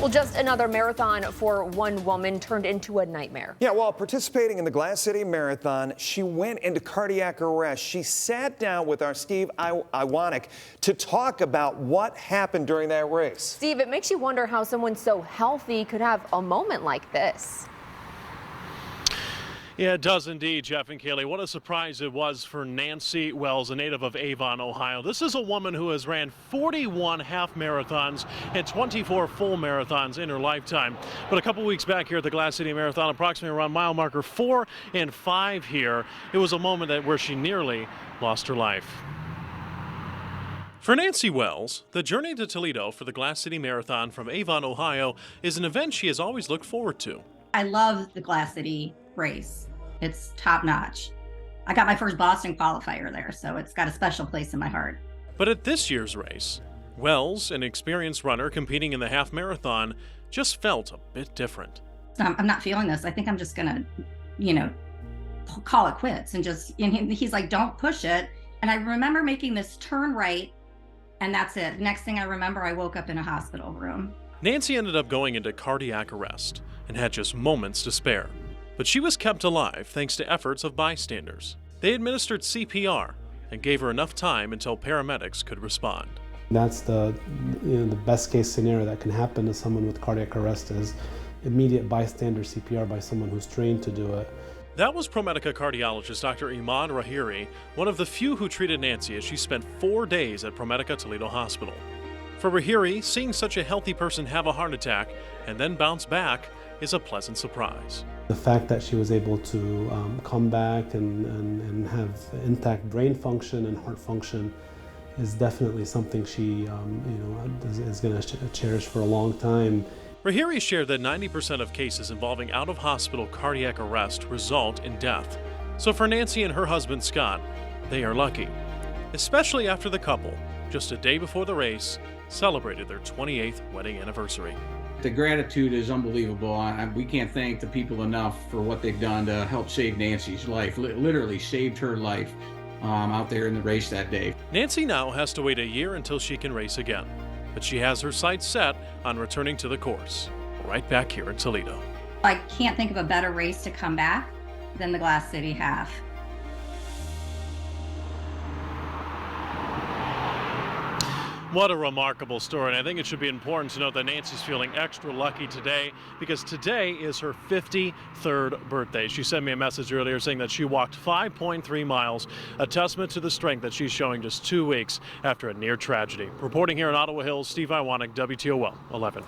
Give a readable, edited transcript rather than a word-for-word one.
Well, just another marathon for one woman turned into a nightmare. Yeah, while participating in the Glass City Marathon, she went into cardiac arrest. She sat down with our Steve Iwanek to talk about what happened during that race. Steve, it makes you wonder how someone so healthy could have a moment like this. Yeah, it does indeed, Jeff and Kaylee. What a surprise it was for Nancy Wells, a native of Avon, Ohio. This is a woman who has ran 41 half marathons and 24 full marathons in her lifetime. But a couple weeks back here at the Glass City Marathon, approximately around mile marker 4 and 5 here, it was a moment where she nearly lost her life. For Nancy Wells, the journey to Toledo for the Glass City Marathon from Avon, Ohio, is an event she has always looked forward to. I love the Glass City race. It's top notch. I got my first Boston qualifier there, so it's got a special place in my heart. But at this year's race, Wells, an experienced runner competing in the half marathon, just felt a bit different. I'm not feeling this. I think I'm just gonna, call it quits and he's like, don't push it. And I remember making this turn right, and that's it. Next thing I remember, I woke up in a hospital room. Nancy ended up going into cardiac arrest and had just moments to spare. But she was kept alive thanks to efforts of bystanders. They administered CPR and gave her enough time until paramedics could respond. That's the best case scenario that can happen to someone with cardiac arrest is immediate bystander CPR by someone who's trained to do it. That was ProMedica cardiologist Dr. Iman Rahiri, one of the few who treated Nancy as she spent 4 days at ProMedica Toledo Hospital. For Rahiri, seeing such a healthy person have a heart attack and then bounce back is a pleasant surprise. The fact that she was able to come back and have intact brain function and heart function is definitely something she is going to cherish for a long time. Rahiri shared that 90% of cases involving out-of-hospital cardiac arrest result in death. So for Nancy and her husband Scott, they are lucky, especially after the couple, just a day before the race, celebrated their 28th wedding anniversary. The gratitude is unbelievable. We can't thank the people enough for what they've done to help save Nancy's life. Literally saved her life out there in the race that day. Nancy now has to wait a year until she can race again, but she has her sights set on returning to the course, right back here in Toledo. I can't think of a better race to come back than the Glass City half. What a remarkable story, and I think it should be important to note that Nancy's feeling extra lucky today because today is her 53rd birthday. She sent me a message earlier saying that she walked 5.3 miles, a testament to the strength that she's showing just 2 weeks after a near tragedy. Reporting here in Ottawa Hills, Steve Iwanek, WTOL 11.